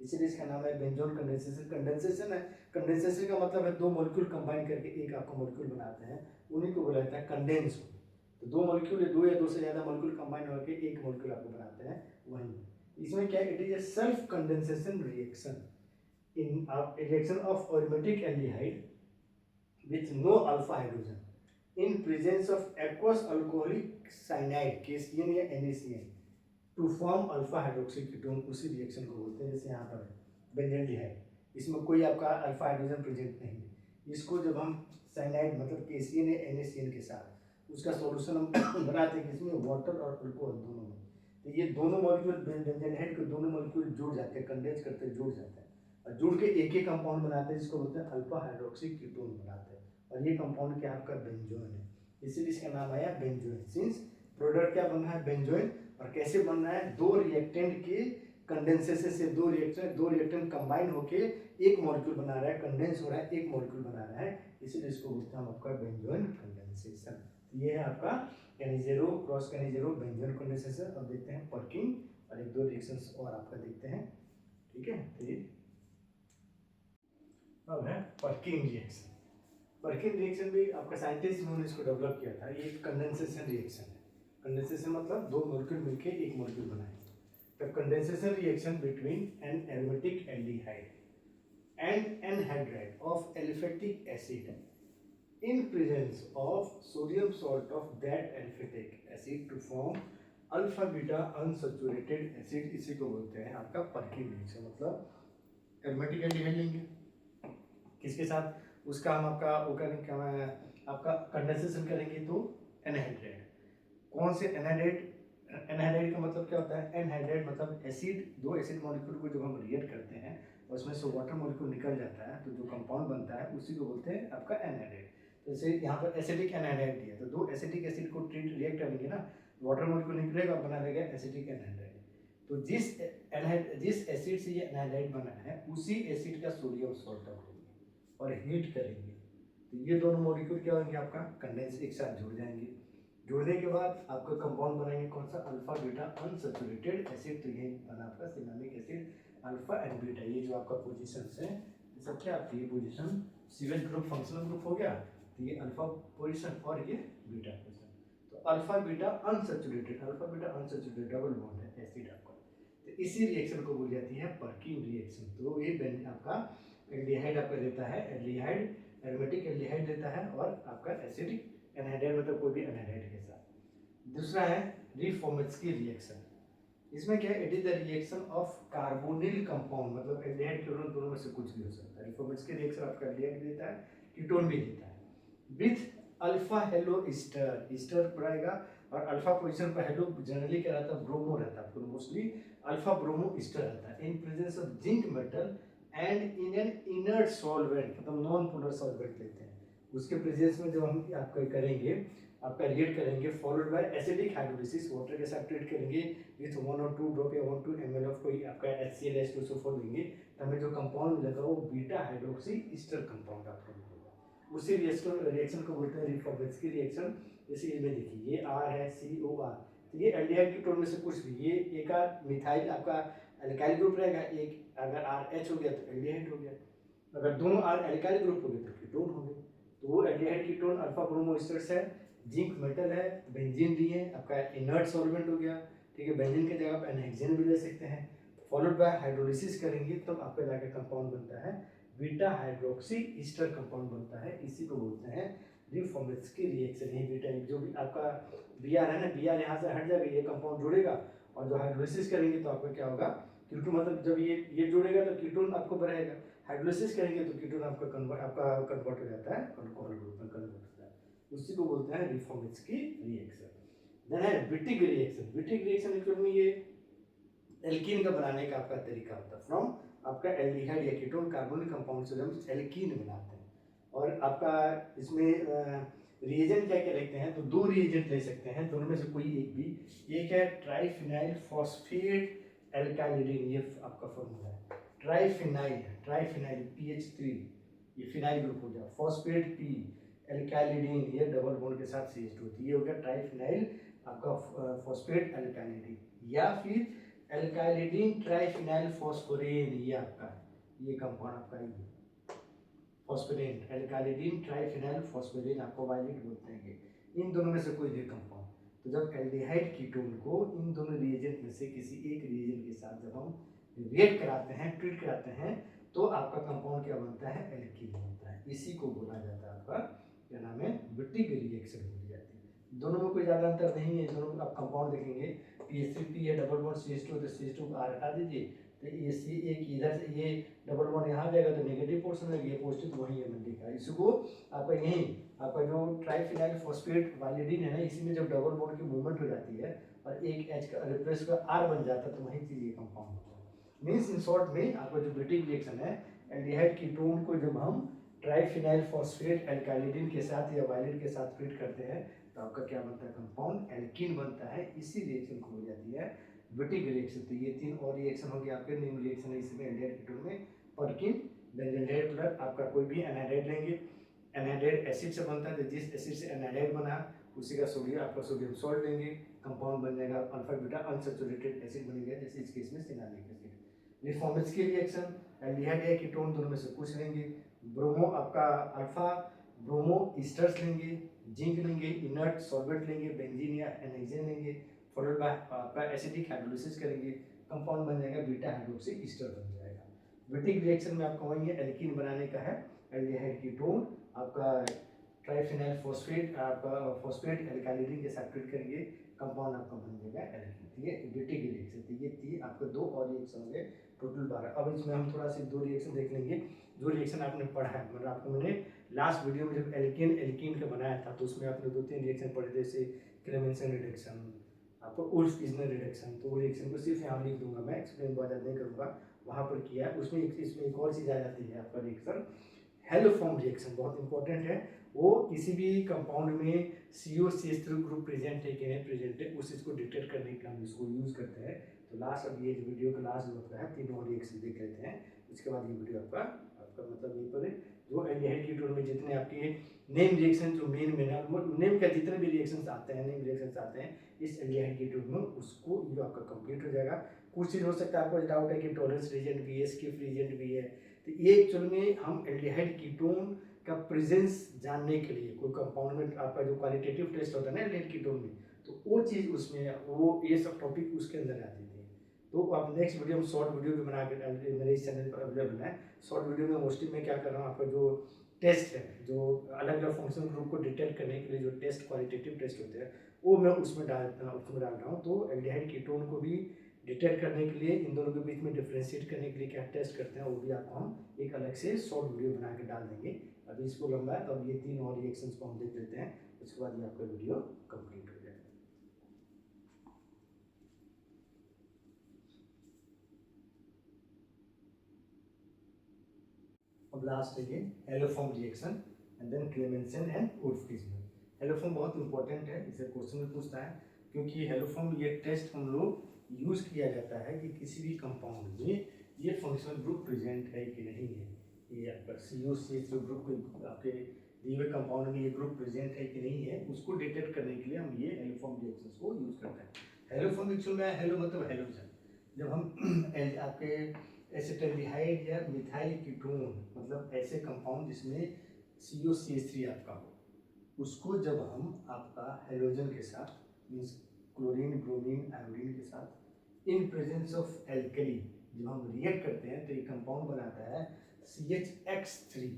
Speaker 1: इसीलिए इसका नाम है बेंजोन कंडेंसेशन। कंडेंसेशन है, कंडेंसेशन का मतलब है दो मॉलिक्यूल कंबाइन करके एक आपका मॉलिक्यूल बनाते हैं, उन्हीं को बोला जाता है कंडेंस। तो दो मॉलिक्यूल, दो या दो से ज़्यादा मॉलिक्यूल कंबाइन होकर एक मॉलिक्यूल आपको बनाते हैं, वही। इसमें क्या है, it is a self condensation reaction in reaction of aromatic aldehyde with no alpha hydrogen in presence of aqueous alcoholic cyanide KCN या NaCN to form alpha hydroxy ketone. उसी रिएक्शन को बोलते हैं जैसे यहाँ पर बेंजल्डिहाइड, इसमें कोई आपका अल्फा हाइड्रोजन प्रेजेंट नहीं है। इसको जब हम साइनाइड मतलब KCN या NaCN के साथ उसका सॉल्यूशन हम बनाते हैं किसमें, वाटर और अल्कोहल दोनों में, तो ये दोनों मॉलिक्यूल बेंजल्डिहाइड के दोनों मॉलिक्यूल जुड़ जाते हैं, कंडेंस करते जुड़ जाते हैं और जुड़ के एक ही कंपाउंड बनाते हैं जिसको बोलते हैं अल्फा हाइड्रोक्सी कीटोन बनाते हैं। और ये कंपाउंड क्या आपका बेंजोइन है, इसीलिए इसका नाम आया बेंजोइन। सिंस प्रोडक्ट क्या बनना है, बेंजोइन। और कैसे बनना है, दो रिएक्टेंट के कंडेंसेशन से दो रिएक्टेंट कंबाइन होके एक मॉलिक्यूल बना रहा है, कंडेंस हो रहा है, एक मॉलिक्यूल बना रहा है, इसीलिए इसको बोलते हैं हम आपका बेंजोइन कंडेंसेशन। ये है आपका N0 cross N0 benzoin condensation. अब देखते हैं पर्किंग और एक दो रिएक्शंस और आपका देखते हैं, ठीक है। अब है पर्किंग रिएक्शन। पर्किंग रिएक्शन भी आपका साइंटिस्ट ने इसको डेवलप किया था। ये कंडेंसेशन रिएक्शन है। कंडेंसेशन मतलब दो मॉलिक्यूल मिलके एक मॉलिक्यूल बनाएंगे। The condensation reaction between an aromatic aldehyde and anhydride of aliphatic acid in presence of sodium salt of that aliphatic acid to form alpha beta unsaturated acid, इसी को बोलते हैं आपका पर्किंग रिएक्शन। मतलब एरोमेटिक एल्डिहाइड लेंगे, किसके साथ, उसका हम आपका वो करेंगे क्या, आपका कंडेंसेशन करेंगे तो एनहाइड्राइड। कौन से एनहाइड्राइड, एनहाइड्राइड का मतलब क्या होता है, एनहाइड्राइड मतलब एसिड, दो एसिड मॉलिक्यूल को जब हम रिएक्ट करते हैं और उसमें से वाटर मॉलिक्यूल निकल जाता है तो जो कंपाउंड बनता है उसी को बोलते हैं आपका एनहाइड्राइड। जैसे यहाँ पर एसिडिक एनहाइड्राइड दिया तो दो एसिडिक एसिड को रिएक्ट करेंगे ना, वाटर मॉलिक्यूल निकलेगा और बना देगा एसिडिक एनहाइड्राइड। तो जिस एसिड से ये एनहाइड्राइड बना है उसी एसिड का सोडियम सॉल्ट लेंगे और हीट करेंगे तो ये दोनों मॉलिक्यूल क्या होंगे, आपका कंडेंस एक साथ जुड़ जाएंगे। जुड़ने के बाद आपका कंपाउंड बनाएंगे कौन सा, अल्फा बीटा अनसैचुरेटेड एसिड। तो ये बना आपका cinnamic acid alpha and beta. ये जो आपका पोजीशन है ये सब क्या आपकी, ये position sewage group functional group हो गया, तो ये अल्फा पोजीशन और ये बीटा पोजीशन। तो alpha beta unsaturated double bond है एसिड आपका। तो इसी रिएक्शन को बोली जाती है पर्किंग रिएक्शन। तो ये आपका एल्डिहाइड आपका देता है, एल्डिहाइड एरोमेटिक एल्डिहाइड देता है और आपका एसिडिक एनहाइड्राइड मतलब कोई भी एनहाइड्राइड के साथ। दूसरा है रिफॉर्मेट्स्की रिएक्शन। इसमें क्या है, it is the reaction of carbonyl compound, मतलब एल्डिहाइड कीटोन दोनों में से कुछ भी हो सकता है। रिफॉर्मेट्स्की रिएक्शन आपका एल्डिहाइड देता है, कीटोन भी देता है with alpha hello Easter. Easter पड़ेगा और अल्फा पोजीशन पर हेलो जनरली क्या रहता है, ब्रोमो रहता है, आपको मोस्टली अल्फा ब्रोमो ईस्टर रहता है इन presence of zinc metal and in an inert solvent, मतलब नॉन पोलर सॉल्वेंट लेते हैं उसके प्रेजेंस में जब हम आपका करेंगे, आपका रिएक्ट करेंगे followed by acidic hydrolysis, water के साथ ट्रीट करेंगे विथ 1 और 2 ड्रॉप या 1-2 ml ऑफ कोई आपका HCl H2SO4 देंगे तो हमें जो कंपाउंड मिलेगा वो बीटा हाइड्रोक्सी ईस्टर कंपाउंड आपको मिलेगा। उसी रिएक्शन को बोलते हैं रिफॉर्मेट्स्की रिएक्शन। जैसे इसमें देखिए ये R है COR, तो ये एल्डिहाइड कीटोन में से कुछ भी, ये एक मिथाइल आपका एल्काइल ग्रुप रहेगा, एक अगर RH हो गया तो एल्डिहाइड हो गया, अगर दोनों R एल्काइल ग्रुप हो गए तो कीटोन हो गए। तो वो aldehyde ketone alpha bromo esters है, जिंक मेटल है, बेंजीन दिए आपका इनर्ट सॉल्वेंट हो गया, ठीक है। बेंजीन की जगह आप हेक्सेन भी ले सकते हैं, फॉलोड बाय हाइड्रोलिसिस करेंगे तब आपका जाके कंपाउंड बनता है बीटा हाइड्रोक्सी ईस्टर कंपाउंड बनता है, इसी को बोलते हैं रिफॉर्मेट्स्की रिएक्शन। ये बीटा जो भी आपका Br है ना, Br यहाँ से हट जाएगा, ये कंपाउंड जुड़ेगा और जो हाइड्रोलिसिस करेंगे तो आपका क्या होगा, कीटोन, मतलब जब ये जुड़ेगा तो कीटोन आपको बढ़ाएगा, हाइड्रोलिसिस करेंगे तो कीटोन आपका कन्वर्ट हो जाता है अल्कोहल ग्रुप में कन्वर्ट हो जाता है, उसी को बोलते हैं रिफॉर्मेट्स्की रिएक्शन। देन है Wittig reaction. Wittig reaction actually में ये एल्कीन का बनाने का आपका तरीका होता है, फ्रॉम आपका एल्डिहाइड या कीटोन कार्बोनिक कंपाउंड से हम एल्कीन बनाते हैं। और आपका इसमें रिएजेंट क्या क्या लिखते हैं, तो दो रिएजेंट ले सकते हैं, दोनों में से कोई एक भी। एक है ट्राइफिनाइल फॉस्फेट एल्काइलिडीन, ये आपका फॉर्मूला है ट्राइफिनाइल PH3, ये फिनाइल ग्रुप हो गया, फॉस्फेट P एल्काइलिडीन, ये डबल बॉन्ड के साथ CH2, ये हो गया ट्राइफिनाइल आपका फॉस्फेट एल्काइलिडीन। या फिर एल्काइलिडीन ट्राइफिनाइल फॉस्फोरेन, ये आपका ये कंपाउंड आपका ये फॉस्फोरेट, एल्काइलिडीन ट्राइफिनाइल फॉस्फोरेन आपको वायलेट बोलते हैं। इन दोनों में से कोई भी कंपाउंड, तो जब एल्डिहाइड कीटोन को इन दोनों रिएजेंट में से किसी एक रिएजेंट के साथ जब हम रिएक्ट कराते हैं, ट्रीट कराते हैं, तो आपका कंपाउंड क्या बनता है, एल्कीन बनता है। इसी को बोला जाता है आपका क्या नाम है, विट्टिग रिएक्शन बोली जाती है। दोनों में कोई ज़्यादा अंतर नहीं है, दोनों आप कंपाउंड देखेंगे, PH3 है, डबल बॉन्ड CH2, तो CH2 को हटा दीजिए, तो ये सी एक इधर से ये डबल बॉन्ड यहाँ जाएगा तो नेगेटिव पोर्शन है, ये पॉजिटिव तो वही है मंडी का। इसको आपका यही आपका जो ट्राइफिनाइल फॉस्फेट वाइलिडीन है ना, इसी में जब डबल बॉन्ड की मूवमेंट हो जाती है और एक H का रिप्लेस का R बन जाता है, तो वही चीज ये कंपाउंड होता है। मीन्स इन शॉर्ट में आपका जो ब्रिटिक रिएक्शन है, एल्डिहाइड कीटोन को जब हम ट्राइफिनाइल फॉस्फेट एल्काइलिडीन के साथ या वाइलिड के साथ ट्रीट करते हैं, तो आपका क्या बनता है, कंपाउंड एल्कीन बनता है। इसी रिएक्शन को हो जाती है विटिक रिएक्शन। तो ये तीन और रिएक्शन हो गया आपके, नेम रिएक्शन है इसमें एल्डिहाइड कीटोन में। पर्किन बेंजोएल्डिहाइड प्लस आपका कोई भी एनाहाइड्राइड लेंगे, एनाहाइड्राइड एसिड से बनता है, तो जिस एसिड से एनाहाइड्राइड बना उसी का सोडियम आपका सोडियम सॉल्ट लेंगे, कंपाउंड बन जाएगा अल्फा बीटा अनसैचुरेटेड एसिड बनेगा, जैसे इस केस में सिनामिक एसिड। रिफॉर्मेज की रिएक्शन एल्डिहाइड या कीटोन दोनों में से कुछ लेंगे, ब्रोमो आपका अल्फा ब्रोमो ईस्टर्स लेंगे, जिंक लेंगे, इनर्ट सॉल्वेंट लेंगे, बेंजीन या एनेक्सेन लेंगे, फॉलोड बाय आपका एसिडिक हाइड्रोलिसिस करेंगे, कंपाउंड बन जाएगा बीटा हाइड्रोक्सी ईस्टर बन जाएगा। विटिक रिएक्शन में आपका वही एल्कीन बनाने का है, एल्डिहाइड कीटोन आपका ट्राइफिनाइल फॉस्फेट आपका फॉस्फेट एल्काइलिडीन के साथ ट्रीट करेंगे, कंपाउंड आपका बन जाएगा एल्कीन। ये विटिक रिएक्शन थी, ये थी आपके दो और रिएक्शन हो गए, टोटल 12। अब इसमें हम थोड़ा सा दो रिएक्शन देख लेंगे जो रिएक्शन आपने पढ़ा है, मतलब आपको मैंने लास्ट वीडियो में जब एल्केन एल्कीन का बनाया था तो उसमें आपने 2-3 रिएक्शन पढ़े थे, जैसे क्लेमेंसन रिडक्शन, आपको उल्फ किजनर रिडक्शन। तो वो रिएक्शन को सिर्फ यहाँ लिख दूंगा, मैं एक्सप्लेन बहुत ज़्यादा नहीं करूँगा, वहाँ पर किया है। उसमें इसमें एक और चीज़ आ जाती है आपका रिएक्शन हेलोफॉर्म रिएक्शन, बहुत इंपॉर्टेंट है। वो किसी भी कंपाउंड में COCH3 ग्रुप प्रेजेंट है कि नहीं प्रेजेंट है, उस चीज़ को डिटेक्ट करने के लिए हम इसको यूज़ करते हैं। तो लास्ट अब ये वीडियो का लास्ट जो होता है, तीनों रिएक्शन देख लेते हैं, उसके बाद ये वीडियो आपका मतलब ये पर जो एल्डिहाइड कीटोन में जितने आपके नेम रिएक्शन जो मेन नेम का जितने भी रिएक्शंस आते हैं, नेम रिएक्शंस आते हैं इस एल्डिहाइड कीटोन में, उसको ये आपका कंप्लीट हो जाएगा। कुछ चीज़ हो सकता है आपको डाउट है कि टॉलरेंस रीजन भी है, स्किप रीजन भी है, तो ये एक्चुअल में हम एल्डिहाइड कीटोन का प्रेजेंस जानने के लिए कोई कंपाउंड में आपका जो क्वालिटेटिव टेस्ट होता है ना एल्डिहाइड कीटोन में, तो वो चीज़ उसमें वो ये सब टॉपिक उसके अंदर आती थी। तो आप नेक्स्ट वीडियो में शॉर्ट वीडियो भी बना के मेरे इस चैनल पर अवेलेबल है। शॉर्ट वीडियो में मोस्टली मैं क्या कर रहा हूँ, आपका जो टेस्ट है, जो अलग अलग फंक्शनल ग्रुप को डिटेक्ट करने के लिए जो टेस्ट क्वालिटेटिव टेस्ट होते हैं वो मैं उसमें डाल रहा हूँ। तो एल्डिहाइड कीटोन को भी डिटेक्ट करने के लिए, इन दोनों के बीच में डिफ्रेंशिएट करने के लिए क्या टेस्ट करते हैं, वो भी आपको हम एक अलग से शॉर्ट वीडियो बना के डाल देंगे। अभी इसको लंबा है, तो अब ये तीन और रिएक्शंस को हम देख लेते हैं, उसके बाद ये आपका वीडियो कंप्लीट हो जाएगा। अब लास्ट है ये haloform reaction and then Clemmensen and Wolff Kishner. Haloform बहुत इंपॉर्टेंट है, इसे क्वेश्चन में पूछता है, क्योंकि हेलोफॉर्म ये टेस्ट हम लोग यूज किया जाता है कि किसी भी कंपाउंड में ये फंक्शनल ग्रुप प्रेजेंट है कि नहीं है। ये आपका COCH ग्रुप आपके दिए हुए कंपाउंड में ये ग्रुप प्रेजेंट है कि नहीं है, उसको डिटेक्ट करने के लिए हम ये हेलोफॉर्म रिएक्शंस को यूज करते हैं। हेलोफॉर्म एक्चुअल में हेलो मतलब हेलोजन, जब हम आपके एसिटाल्डिहाइड या मिथाइल कीटोन मतलब ऐसे कंपाउंड जिसमें COCH3 आपका हो, उसको जब हम आपका हेलोजन के साथ मीन्स क्लोरीन ब्रोमीन आयोडीन के साथ इन प्रेजेंस ऑफ एल्कली जब हम रिएक्ट करते हैं, तो ये कंपाउंड बनाता है CHX3,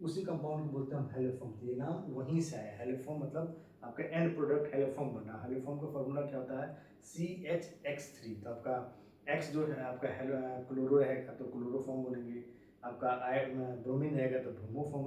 Speaker 1: उसी कंपाउंड को बोलते हैं हम हेलोफॉर्म। ये नाम वहीं से आया, हेलोफॉर्म मतलब आपका एंड प्रोडक्ट हेलोफॉर्म बना। हेलोफॉर्म का फॉर्मूला क्या होता है, CHX3। तो आपका X जो है आपका क्लोरो रहेगा तो क्लोरोफॉर्म बोलेंगे, आपका ब्रोमीन रहेगा तो ब्रोमोफॉर्म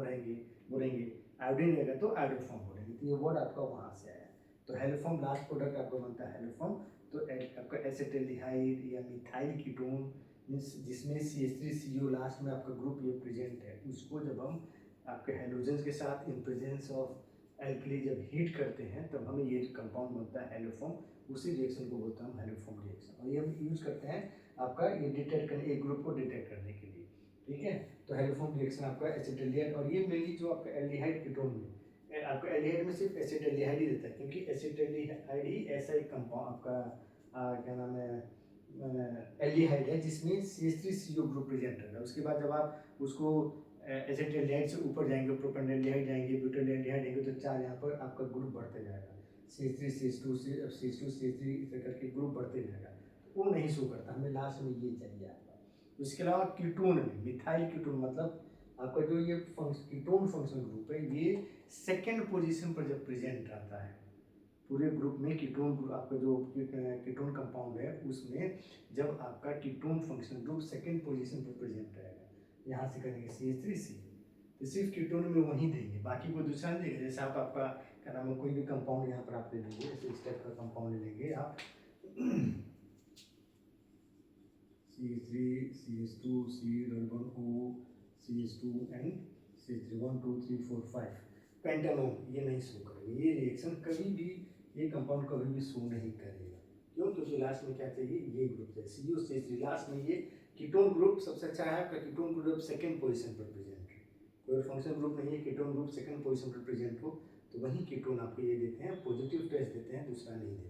Speaker 1: बोलेंगे, आयोडीन रहेगा तो आयोडोफॉर्म बोलेंगे। तो ये वर्ड आपका वहाँ से आया। तो हेलोफॉर्म लास्ट प्रोडक्ट आपका बनता है हेलोफॉर्म। तो आपका एसिटाल्डिहाइड या मिथाइल कीटोन जिसमें CH3CO लास्ट में आपका ग्रुप ये प्रेजेंट है, उसको जब हम आपके हेलोजन के साथ इन प्रेजेंस ऑफ एल्कली जब हीट करते हैं, तब हमें ये कंपाउंड बनता है हेलोफॉर्म। उसी रिएक्शन को बोलते हैं हम हेलोफॉर्म रिएक्शन, और ये हम यूज करते हैं आपका ये डिटेक्ट करने, एक ग्रुप को डिटेक्ट करने के लिए। ठीक है, तो हेलोफॉर्म रिएक्शन आपका एसिटाल्डिहाइड, और ये मेनली जो आपका एल्डिहाइड कीटोन में आपका एल्डिहाइड में सिर्फ एसिटाल्डिहाइड ही देता है, क्योंकि एसिटाल्डिहाइड ही ऐसा एक कंपाउंड आपका क्या नाम है एल्डिहाइड है जिसमें CH3CO ग्रुप प्रेजेंट रहता है। उसके बाद जब आप उसको एसिटाल्डिहाइड से ऊपर जाएंगे, प्रोपेनॉल्डिहाइड जाएंगे, ब्यूटाल्डिहाइड जाएंगे, तो 4 यहाँ पर आपका ग्रुप बढ़ते जाएगा, CH3 CH2 CH3 इस तरह करके ग्रुप बढ़ते जाएगा। वो नहीं शो करता, हमें लास्ट में ये चाहिए आपका। इसके अलावा कीटोन में मिथाइल कीटोन, मतलब आपका जो ये कीटोन फंक्शनल ग्रुप है, ये सेकेंड पोजीशन पर जब प्रेजेंट रहता है पूरे ग्रुप में, कीटोन ग्रुप आपका जो कीटोन कंपाउंड है उसमें जब आपका ketone functional group second position पर प्रेजेंट रहेगा, यहाँ से करेंगे CH3C, तो सिर्फ कीटोन में वहीं देंगे, बाकी कोई दूसरा नहीं देंगे। जैसे आप आपका क्या नाम है, कोई भी कंपाउंड यहाँ पर आप ले लेंगे, जैसे इस टाइप का कंपाउंड ले लेंगे आप CH3 CH2 C11O CH2 and CH3 1 2 3 4 5 pentanone, ये नहीं शो करेगा, ये रिएक्शन कभी भी, ये कंपाउंड कभी भी शो नहीं करेगा। क्यों? क्योंकि लास्ट में क्या चाहिए, ये ग्रुप चाहिए COCH3। लास्ट में ये कीटोन ग्रुप सबसे अच्छा है आपका, कीटोन ग्रुप सेकंड पोजीशन पर प्रेजेंट है, कोई फंक्शनल ग्रुप नहीं है, कीटोन ग्रुप सेकंड पोजीशन पर प्रेजेंट हो तो वही कीटोन आपको ये देते हैं, पॉजिटिव टेस्ट देते हैं, दूसरा नहीं देते।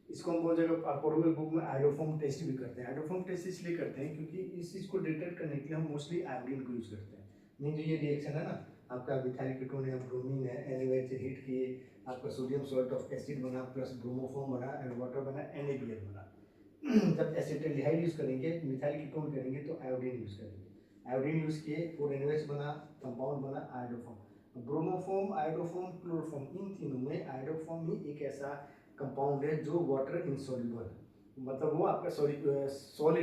Speaker 1: इसको हम बहुत जगह आप पढ़ोगे बुक में, आयोडोफॉर्म टेस्ट भी करते हैं। आयोडोफॉर्म टेस्ट इसलिए करते हैं क्योंकि इस चीज़ को डिटेक्ट करने के लिए हम मोस्टली आयोडीन को यूज़ करते हैं। नहीं जो ये रिएक्शन है ना, आपका मिथाइल कीटोन है, ब्रोमीन है, NaOH हीट किए, आपका सोडियम सॉल्ट ऑफ एसिड बना, प्लस ब्रोमोफॉर्म बना, एंड वाटर बना, NaBl बना। जब एसिटाल्डिहाइड यूज़ करेंगे, मिथाइल कीटोन करेंगे तो आयोडीन यूज़ करेंगे। आयोडीन यूज़ किए, 4NaOH बना, कंपाउंड बना आयोडोफॉर्म। ब्रोमोफॉर्म, आयोडोफॉर्म, क्लोरोफॉर्म, इन तीनों में आयोडोफॉर्म ही एक ऐसा कंपाउंड है जो वाटर इनसॉल्युबल है, मतलब वो आपका सॉलिड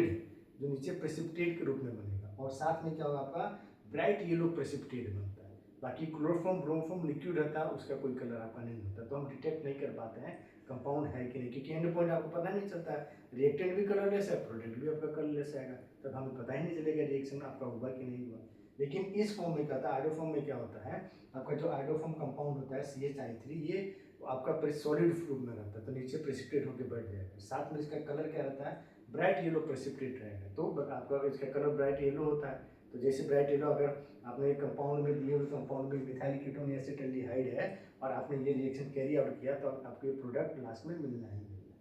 Speaker 1: है जो नीचे प्रेसिपिटेट के रूप में बनेगा, और साथ में क्या होगा आपका ब्राइट येलो प्रेसिपिटेट बनता है। बाकी क्लोरोफॉर्म ब्रोमोफॉर्म लिक्विड रहता है, उसका कोई कलर आपका नहीं होता, तो हम डिटेक्ट नहीं कर पाते हैं कंपाउंड है कि नहीं, क्योंकि एंड पॉइंट आपको पता नहीं चलता है, रिएक्टेंट भी कलरलेस है, प्रोडक्ट भी आपका कलरलेस आएगा, तब हमें पता ही नहीं चलेगा रिएक्शन आपका हुआ कि नहीं हुआ। लेकिन इस फॉर्म में क्या होता है, आयोडोफॉर्म में क्या होता है, आपका जो आयोडोफॉर्म कंपाउंड होता है CHI3, ये आपका सॉलिड फ्लूइड में रहता है, तो नीचे प्रेसिपिटेट होकर बैठ जाएगा। साथ में इसका कलर क्या रहता है, ब्राइट येलो प्रेसिपिटेट रहेगा, तो आपका इसका कलर ब्राइट येलो होता है। तो जैसे ब्राइट येलो, अगर आपने एक कंपाउंड में दिए हुए कंपाउंड में मिथाइल कीटोन या एसिटाल्डिहाइड है और आपने ये रिएक्शन कैरी आउट किया, तो आपको ये प्रोडक्ट लास्ट में मिलना ही मिलना।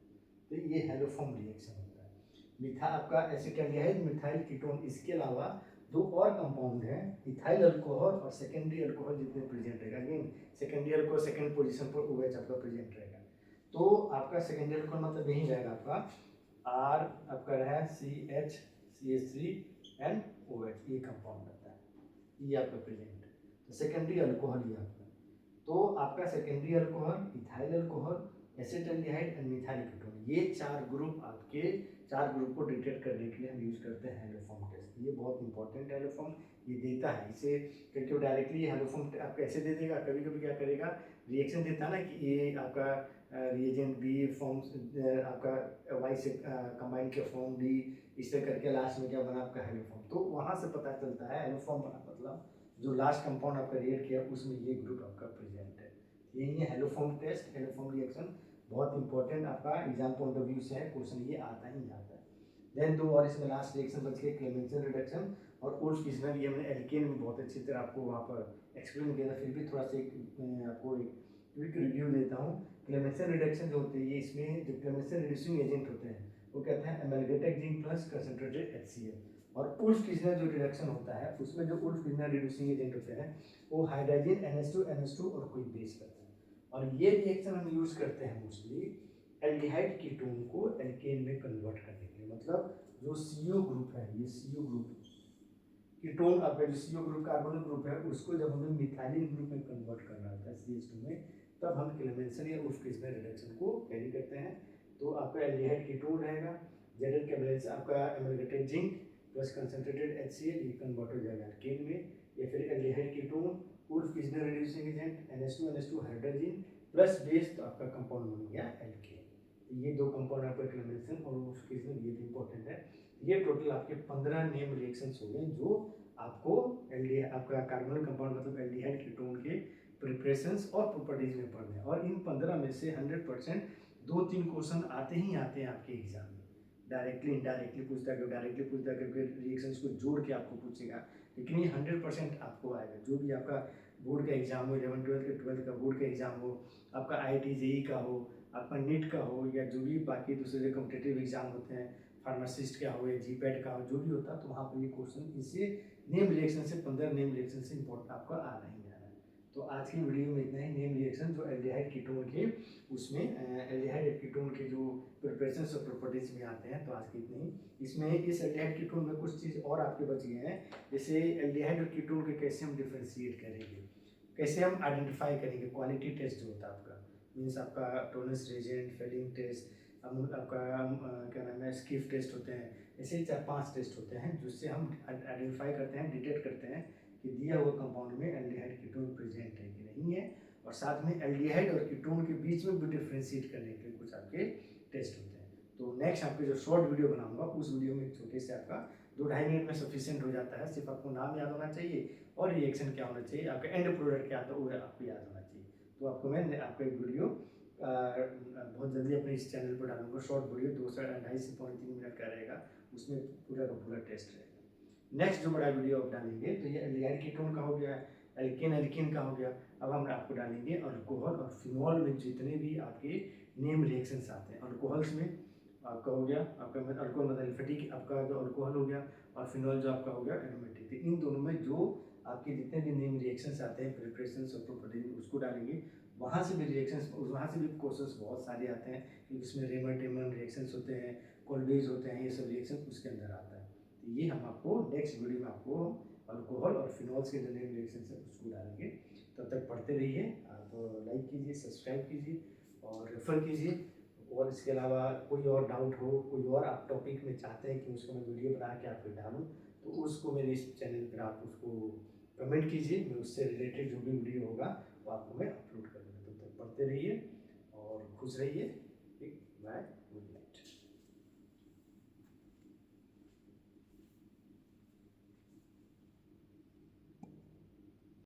Speaker 1: तो ये हैलोफॉर्म रिएक्शन होता है। मिथा आपका एसिटाल्डिहाइड, मिथाइल कीटोन, इसके अलावा दो और कंपाउंड हैं, इथाइल अल्कोहल और सेकेंडरी अल्कोहल जितने प्रेजेंट रहेगा। Again secondary alcohol second position पर OH आपका प्रेजेंट रहेगा, तो आपका सेकेंडरी अल्कोहल मतलब यही रहेगा आपका R आपका रहा CH CH3 एंड OH, ये कंपाउंड रहता है, ये आपका प्रेजेंट है। तो सेकेंडरी अल्कोहल ये आपका, तो आपका secondary alcohol, ethyl alcohol, acetaldehyde and methyl ketone, ये 4 ग्रुप आपके 4 ग्रुप को डिटेक्ट करने के लिए हम यूज़ करते हैं हैलोफॉर्म टेस्ट। ये बहुत इंपॉर्टेंट हैलोफॉर्म ये देता है, इसे क्योंकि डायरेक्टली हैलोफॉर्म आपको ऐसे दे देगा, कभी कभी क्या करेगा, रिएक्शन देता है ना कि ये आपका रिएजेंट बी फॉर्म्स आपका वाई से कंबाइन के फॉर्म डी, इस तरह करके लास्ट में क्या बना आपका हैलोफॉर्म, तो वहाँ से पता चलता है हैलोफॉर्म बना, मतलब जो लास्ट कंपाउंड आपका रिएक्ट किया उसमें ये ग्रुप आपका प्रेजेंट है। यही है हैलोफॉर्म टेस्ट, हैलोफॉर्म रिएक्शन, बहुत इंपॉर्टेंट आपका एग्जाम पॉइंट ऑफ व्यू से है, क्वेश्चन ये आता ही आता है। देन दो और इसमें लास्ट रिएक्शन बच गए, क्लेमेंसन रिडक्शन और उल्फ-किज़नर, ये हमने एल्केन में बहुत अच्छी तरह आपको वहाँ पर एक्सप्लेन किया था, फिर भी थोड़ा सा आपको एक क्विक रिव्यू देता हूँ। क्लेमेंसन रिडक्शन जो होती है, ये इसमें जो क्लेमेंसन रिड्यूसिंग एजेंट होते हैं वो कहते हैं अमेलगेटेड जिंक प्लस कंसंट्रेटेड HCl, और उल्फ-किज़नर जो रिडक्शन होता है उसमें जो उल्फ-किज़नर रिड्यूसिंग एजेंट होते हैं वो हाइड्रोजन NH2 और कोई बेस करता है, और ये रिएक्शन हम यूज़ करते हैं मोस्टली एल्डिहाइड कीटोन को एल्केन में कन्वर्ट करने के लिए। मतलब जो CO ग्रुप है, ये CO ग्रुप कीटोन आपका जो CO ग्रुप कार्बोनिल ग्रुप है उसको जब हमें मिथाइलिन ग्रुप में कन्वर्ट करना होता है CH2 में, तब हम क्लेमेंसन या उल्फ-किज़नर रिडक्शन को कैरी करते हैं। तो आपका एल्डिहाइड कीटोन रहेगा, जेडल कैबलेंस आपका amalgamated zinc plus concentrated HCl, ये कन्वर्ट हो जाएगा एल्केन में, या फिर aldehyde ketone Wolff Kishner reducing agent NH2 hydrogen plus base, तो आपका कंपाउंड बन गया एल्केन। ये दो कंपाउंड आपका क्लेमेंसन और उल्फ-किज़नर, ये भी इंपॉर्टेंट है। ये टोटल आपके 15 नेम रिएक्शंस हो गए जो आपको आपका कार्बोनिल कंपाउंड मतलब एल्डिहाइड कीटोन के प्रिपरेशंस और प्रॉपर्टीज में पढ़ने हैं, और इन 15 में से 100% 2-3 क्वेश्चन आते ही आते हैं आपके एग्जाम में। डायरेक्टली इनडायरेक्टली पूछता है, डायरेक्टली पूछता है क्योंकि रिएक्शंस को जोड़ के आपको पूछेगा, लेकिन ये 100% आपको आएगा। जो भी आपका बोर्ड का एग्जाम हो, 11th-12th का बोर्ड का एग्जाम हो, आपका IIT JEE का हो, आपका नीट का हो, या जो भी बाकी दूसरे जो कॉम्पिटिटिव एग्जाम होते हैं, फार्मासिस्ट क्या हो या जीपैट का हो, जो भी होता है, तो वहाँ पर ये क्वेश्चन इससे नेम रिएक्शन से 15 नेम रिएक्शन से इंपॉर्टेंट आपका आ नहीं जा रहा है। तो आज की वीडियो में इतना ही। नेम रिएक्शन जो एल्डिहाइड कीटोन के, उसमें एल्डिहाइड कीटोन के जो प्रिपरेशंस और प्रॉपर्टीज में आते हैं, तो आज की इतनी ही। इसमें इस एल्डिहाइड कीटोन में कुछ चीज़ और आपके बच गए हैं, जैसे एल्डिहाइड और कीटोन के कैसे हम डिफ्रेंशिएट करेंगे, कैसे हम आइडेंटिफाई करेंगे। क्वालिटी टेस्ट जो होता है आपका, मीन्स आपका टोलेंस रिएजेंट, फेलिंग टेस्ट, आपका क्या नाम है, स्किफ टेस्ट होते हैं। ऐसे ही 4-5 टेस्ट होते हैं जिससे हम आइडेंटिफाई करते हैं, डिटेक्ट करते हैं कि दिया हुआ कंपाउंड में एल्डिहाइड कीटोन प्रेजेंट है कि नहीं है। और साथ में एल्डिहाइड और कीटोन के बीच में भी डिफ्रेंशिएट करने के कुछ आपके टेस्ट होते हैं। तो नेक्स्ट आपके जो शॉर्ट वीडियो बनाऊंगा, उस वीडियो में छोटे से आपका 2-2.5 मिनट में सफिशिएंट हो जाता है। सिर्फ आपको नाम याद होना चाहिए और रिएक्शन क्या होना चाहिए, आपका एंड प्रोडक्ट क्या आता है वो आपको याद होना चाहिए। तो आपको मैं आपका एक वीडियो बहुत जल्दी अपने इस चैनल पर डालूंगा, शॉर्ट वीडियो 2-2.5 से 3 मिनट का रहेगा, उसमें पूरा का पूरा टेस्ट रहेगा। नेक्स्ट जो बड़ा वीडियो आप डालेंगे, तो ये एल्डिहाइड कीटोन का हो गया, एल्किन का हो गया। अब हम आपको डालेंगे अल्कोहल और फिनॉल में जितने भी आपके नेम रिएक्शंस आते हैं। अल्कोहल्स में आपका हो गया, आपका अल्कोहल मतलब एल्फेटिक, आपका जो अल्कोहल हो गया, और फिनॉल जो आपका हो गया एरोमेटिक। तो इन दोनों में जो आपके जितने भी नेम रिएक्शंस आते हैं, प्रिपरेशंस और प्रॉपर्टीज, उसको डालेंगे। वहाँ से भी रिएक्शंस, वहाँ से भी क्वेश्चंस बहुत सारे आते हैं, क्योंकि इसमें रेमन टेमन रिएक्शंस होते हैं, कोल्बेज होते हैं, ये सब रिएक्शन उसके अंदर आता है। तो ये हम आपको नेक्स्ट वीडियो में आपको अल्कोहल और फिनॉल्स के जो नेम रिएक्शंस है उसको डालेंगे। तब तक पढ़ते रहिए, आप लाइक कीजिए, सब्सक्राइब कीजिए और रेफर कीजिए। और इसके अलावा कोई और डाउट हो, कोई और आप टॉपिक में चाहते हैं कि उसको मैं वीडियो बना के आपको डालूँ, तो उसको मेरे इस चैनल पर आप उसको कमेंट कीजिए, मैं उससे रिलेटेड जो भी वीडियो होगा वो आपको मैं अपलोड कर दूँगा। तब तक पढ़ते रहिए और खुश रहिए। ठीक, बाय।